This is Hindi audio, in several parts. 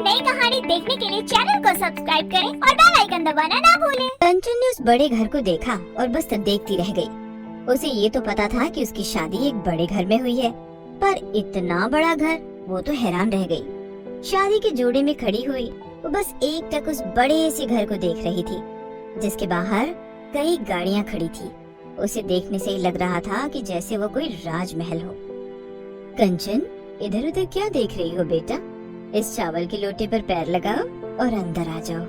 नई कहानी देखने के लिए चैनल को सब्सक्राइब करें और बेल आइकन दबाना ना भूलें। कंचन ने उस बड़े घर को देखा और बस देखती रह गई। उसे ये तो पता था कि उसकी शादी एक बड़े घर में हुई है, पर इतना बड़ा घर, वो तो हैरान रह गई। शादी के जोड़े में खड़ी हुई वो बस एक टक उस बड़े से घर को देख रही थी, जिसके बाहर कई गाड़ियाँ खड़ी थी। उसे देखने से ही लग रहा था कि जैसे वो कोई राजमहल हो। कंचन, इधर उधर क्या देख रही हो बेटा? इस चावल के लोटे पर पैर लगाओ और अंदर आ जाओ।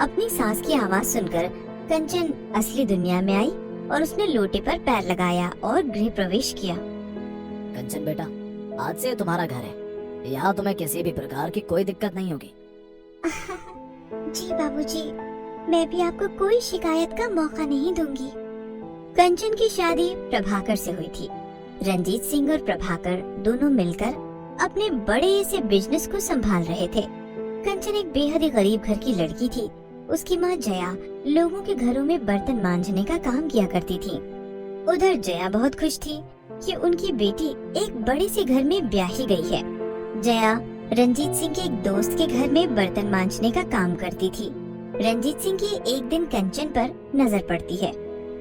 अपनी सास की आवाज सुनकर कंचन असली दुनिया में आई और उसने लोटे पर पैर लगाया और गृह प्रवेश किया। कंचन बेटा, आज से तुम्हारा घर है। यहाँ तुम्हें किसी भी प्रकार की कोई दिक्कत नहीं होगी। जी बाबूजी, मैं भी आपको कोई शिकायत का मौका नहीं दूंगी। कंचन की शादी प्रभाकर से हुई थी। रंजीत सिंह और प्रभाकर दोनों मिलकर अपने बड़े से बिजनेस को संभाल रहे थे। कंचन एक बेहद ही गरीब घर की लड़की थी। उसकी माँ जया लोगों के घरों में बर्तन मांजने का काम किया करती थी। उधर जया बहुत खुश थी कि उनकी बेटी एक बड़े से घर में ब्याही गई है। जया रंजीत सिंह के एक दोस्त के घर में बर्तन मांजने का काम करती थी। रंजीत सिंह की एक दिन कंचन पर नजर पड़ती है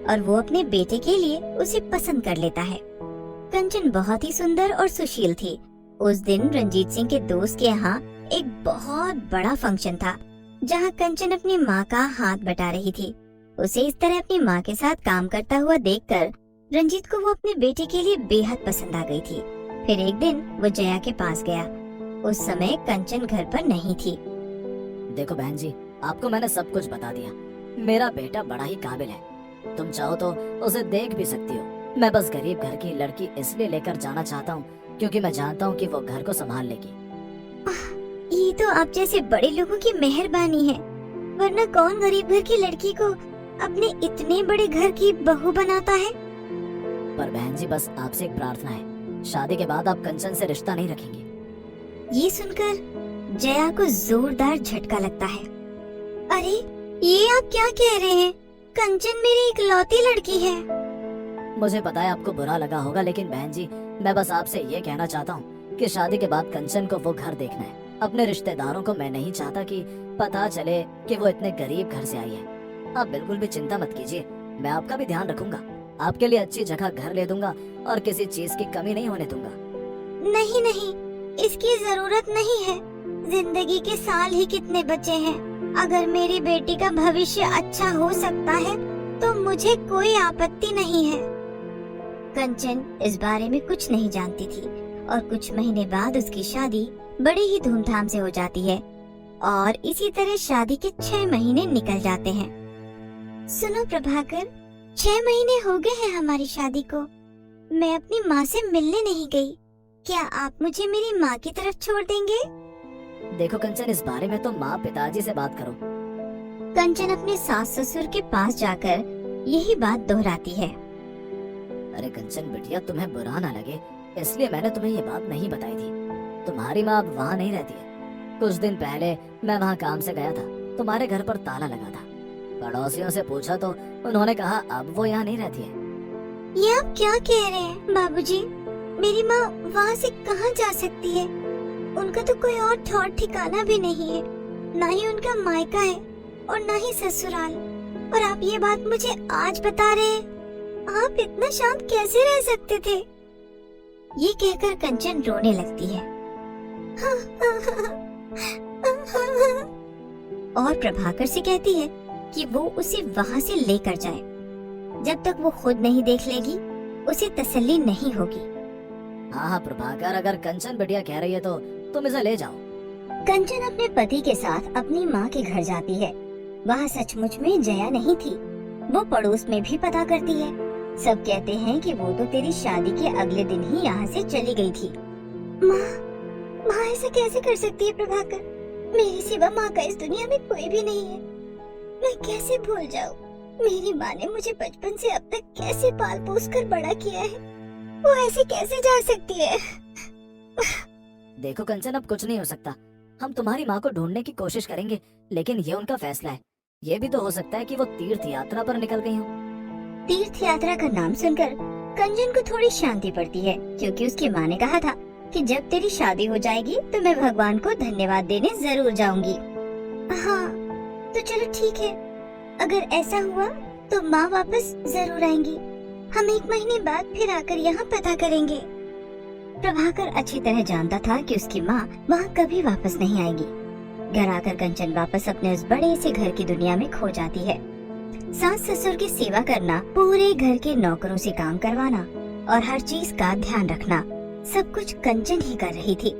और वो अपने बेटे के लिए उसे पसंद कर लेता है। कंचन बहुत ही सुंदर और सुशील थी। उस दिन रंजीत सिंह के दोस्त के यहाँ एक बहुत बड़ा फंक्शन था, जहाँ कंचन अपनी माँ का हाथ बटा रही थी। उसे इस तरह अपनी माँ के साथ काम करता हुआ देखकर रंजीत को वो अपने बेटे के लिए बेहद पसंद आ गई थी। फिर एक दिन वो जया के पास गया। उस समय कंचन घर पर नहीं थी। देखो बहन जी, आपको मैंने सब कुछ बता दिया। मेरा बेटा बड़ा ही काबिल है। तुम चाहो तो उसे देख भी सकती हो। मैं बस गरीब घर की लड़की इसलिए लेकर जाना चाहता हूँ क्योंकि मैं जानता हूँ कि वो घर को संभाल लेगी। ये तो आप जैसे बड़े लोगों की मेहरबानी है, वरना कौन गरीब घर की लड़की को अपने इतने बड़े घर की बहू बनाता है। पर बहन जी, बस आपसे एक प्रार्थना है, शादी के बाद आप कंचन से रिश्ता नहीं रखेंगे। ये सुनकर जया को जोरदार झटका लगता है। अरे, ये आप क्या कह रहे हैं? कंचन मेरी इकलौती लड़की है। मुझे पता है आपको बुरा लगा होगा, लेकिन बहन जी, मैं बस आपसे ये कहना चाहता हूँ कि शादी के बाद कंचन को वो घर देखना है। अपने रिश्तेदारों को मैं नहीं चाहता कि पता चले कि वो इतने गरीब घर से आई है। आप बिल्कुल भी चिंता मत कीजिए, मैं आपका भी ध्यान रखूंगा। आपके लिए अच्छी जगह घर ले दूंगा और किसी चीज की कमी नहीं होने दूंगा। नहीं नहीं, इसकी जरूरत नहीं है। जिंदगी के साल ही कितने बचे हैं। अगर मेरी बेटी का भविष्य अच्छा हो सकता है तो मुझे कोई आपत्ति नहीं है। कंचन इस बारे में कुछ नहीं जानती थी और कुछ महीने बाद उसकी शादी बड़ी ही धूमधाम से हो जाती है और इसी तरह शादी के 6 महीने निकल जाते हैं। सुनो प्रभाकर, 6 महीने हो गए हैं हमारी शादी को। मैं अपनी माँ से मिलने नहीं गई। क्या आप मुझे मेरी माँ की तरफ छोड़ देंगे? देखो कंचन, इस बारे में तो माँ पिताजी से बात करो। कंचन अपने सास ससुर के पास जाकर यही बात दोहराती है। अरे कंचन बिटिया, तुम्हें बुरा ना लगे इसलिए मैंने तुम्हें ये बात नहीं बताई थी। तुम्हारी माँ अब वहाँ नहीं रहती है। कुछ दिन पहले मैं वहाँ काम से गया था, तुम्हारे घर पर ताला लगा था। पड़ोसियों से पूछा तो उन्होंने कहा अब वो यहाँ नहीं रहती है। ये आप क्या कह रहे हैं बाबूजी? मेरी माँ वहाँ से कहाँ जा सकती है? उनका तो कोई और ठौर ठिकाना भी नहीं है, ना ही उनका मायका है और ना ही ससुराल। और आप ये बात मुझे आज बता रहे हैं? आप इतना शांत कैसे रह सकते थे? ये कहकर कंचन रोने लगती है। और प्रभाकर से कहती है कि वो उसे वहाँ से लेकर जाए। जब तक वो खुद नहीं देख लेगी उसे तसल्ली नहीं होगी। हाँ हाँ प्रभाकर, अगर कंचन बिटिया कह रही है तो तुम इसे ले जाओ। कंचन अपने पति के साथ अपनी माँ के घर जाती है। वहाँ सचमुच में जया नहीं थी। वो पड़ोस में भी पता करती है। सब कहते हैं कि वो तो तेरी शादी के अगले दिन ही यहाँ से चली गई थी। माँ ऐसा कैसे कर सकती है प्रभाकर? मेरे सिवा माँ का इस दुनिया में कोई भी नहीं है। मैं कैसे भूल जाऊँ? मेरी माँ ने मुझे बचपन से अब तक कैसे पाल पोस कर बड़ा किया है। वो ऐसे कैसे जा सकती है? देखो कंचन, अब कुछ नहीं हो सकता। हम तुम्हारी माँ को ढूंढने की कोशिश करेंगे, लेकिन ये उनका फैसला है। ये भी तो हो सकता है कि वो तीर्थ यात्रा पर निकल गई हो। तीर्थ यात्रा का नाम सुनकर कंचन को थोड़ी शांति पड़ती है, क्योंकि उसकी माँ ने कहा था कि जब तेरी शादी हो जाएगी तो मैं भगवान को धन्यवाद देने जरूर जाऊंगी। हाँ तो चलो ठीक है, अगर ऐसा हुआ तो माँ वापस जरूर आएंगी। हम 1 महीने बाद फिर आकर यहाँ पता करेंगे। प्रभाकर अच्छी तरह जानता था कि उसकी माँ वहाँ कभी वापस नहीं आएगी। घर आकर कंचन वापस अपने उस बड़े से घर की दुनिया में खो जाती है। सास ससुर की सेवा करना, पूरे घर के नौकरों से काम करवाना और हर चीज का ध्यान रखना, सब कुछ कंचन ही कर रही थी।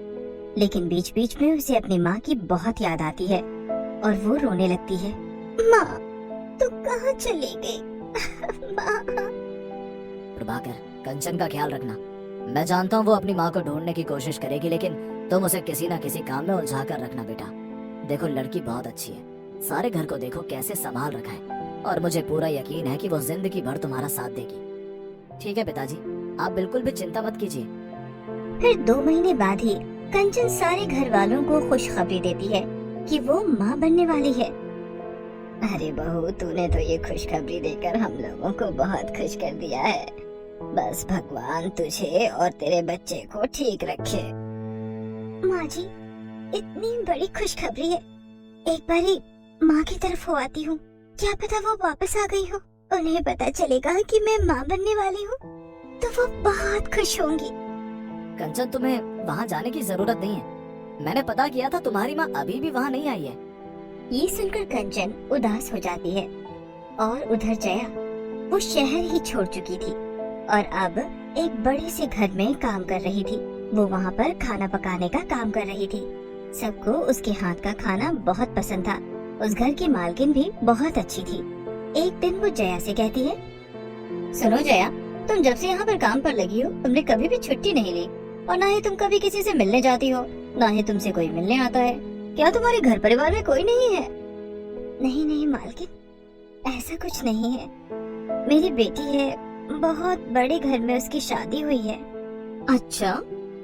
लेकिन बीच बीच में उसे अपनी माँ की बहुत याद आती है और वो रोने लगती है। माँ तू कहाँ चली गई? माँ। प्रभाकर, कंचन का ख्याल रखना। मैं जानता हूँ वो अपनी माँ को ढूंढने की कोशिश करेगी, लेकिन तुम उसे किसी न किसी काम में उलझा कर रखना बेटा। देखो लड़की बहुत अच्छी है, सारे घर को देखो कैसे संभाल रखा है, और मुझे पूरा यकीन है कि वो जिंदगी भर तुम्हारा साथ देगी। ठीक है पिताजी, आप बिल्कुल भी चिंता मत कीजिए। फिर 2 महीने बाद ही कंचन सारे घर वालों को खुशखबरी देती है कि वो माँ बनने वाली है। अरे बहू, तूने तो ये खुशखबरी देकर हम लोगों को बहुत खुश कर दिया है। बस भगवान तुझे और तेरे बच्चे को ठीक रखे। माँ जी, इतनी बड़ी खुशखबरी है, एक बारी माँ की तरफ हो आती हूँ, क्या पता वो वापस आ गई हो। उन्हें पता चलेगा कि मैं माँ बनने वाली हूँ तो वो बहुत खुश होंगी। कंचन, तुम्हें वहाँ जाने की जरूरत नहीं है। मैंने पता किया था, तुम्हारी माँ अभी भी वहाँ नहीं आई है। ये सुनकर कंचन उदास हो जाती है। और उधर जया, वो शहर ही छोड़ चुकी थी और अब एक बड़े से घर में काम कर रही थी। वो वहाँ पर खाना पकाने का काम कर रही थी। सबको उसके हाथ का खाना बहुत पसंद था। उस घर की मालकिन भी बहुत अच्छी थी। एक दिन वो जया से कहती है, सुनो जया, तुम जब से यहाँ पर काम पर लगी हो तुमने कभी भी छुट्टी नहीं ली, और ना ही तुम कभी किसी से मिलने जाती हो, ना ही तुमसे कोई मिलने आता है। क्या तुम्हारे घर परिवार में कोई नहीं है? नहीं नहीं मालकिन, ऐसा कुछ नहीं है। मेरी बेटी है, बहुत बड़े घर में उसकी शादी हुई है। अच्छा,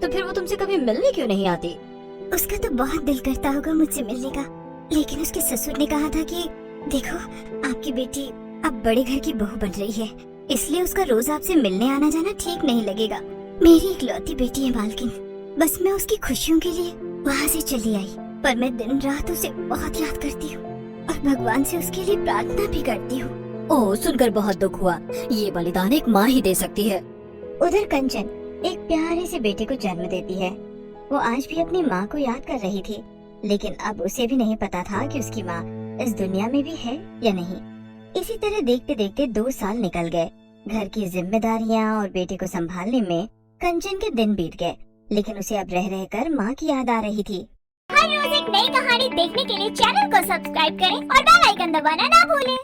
तो फिर वो तुमसे कभी मिलने क्यों नहीं आती? उसका तो बहुत दिल करता होगा मुझसे मिलने का, लेकिन उसके ससुर ने कहा था कि देखो, आपकी बेटी अब बड़े घर की बहू बन रही है, इसलिए उसका रोज आपसे मिलने आना जाना ठीक नहीं लगेगा। मेरी इकलौती बेटी है मालकिन, बस मैं उसकी खुशियों के लिए वहाँ से चली आई, पर मैं दिन रात उसे बहुत याद करती हूँ और भगवान से उसके लिए प्रार्थना भी करती हूँ। ओह, सुनकर बहुत दुख हुआ। ये बलिदान एक माँ ही दे सकती है। उधर कंचन एक प्यारे से बेटे को जन्म देती है। वो आज भी अपनी माँ को याद कर रही थी, लेकिन अब उसे भी नहीं पता था कि उसकी माँ इस दुनिया में भी है या नहीं। इसी तरह देखते देखते 2 साल निकल गए। घर की जिम्मेदारियाँ और बेटे को संभालने में कंचन के दिन बीत गए, लेकिन उसे अब रह रहकर माँ की याद आ रही थी। हर रोज एक नई कहानी देखने के लिए चैनल को सब्सक्राइब करें और बेल आइकन दबाना ना भूलें।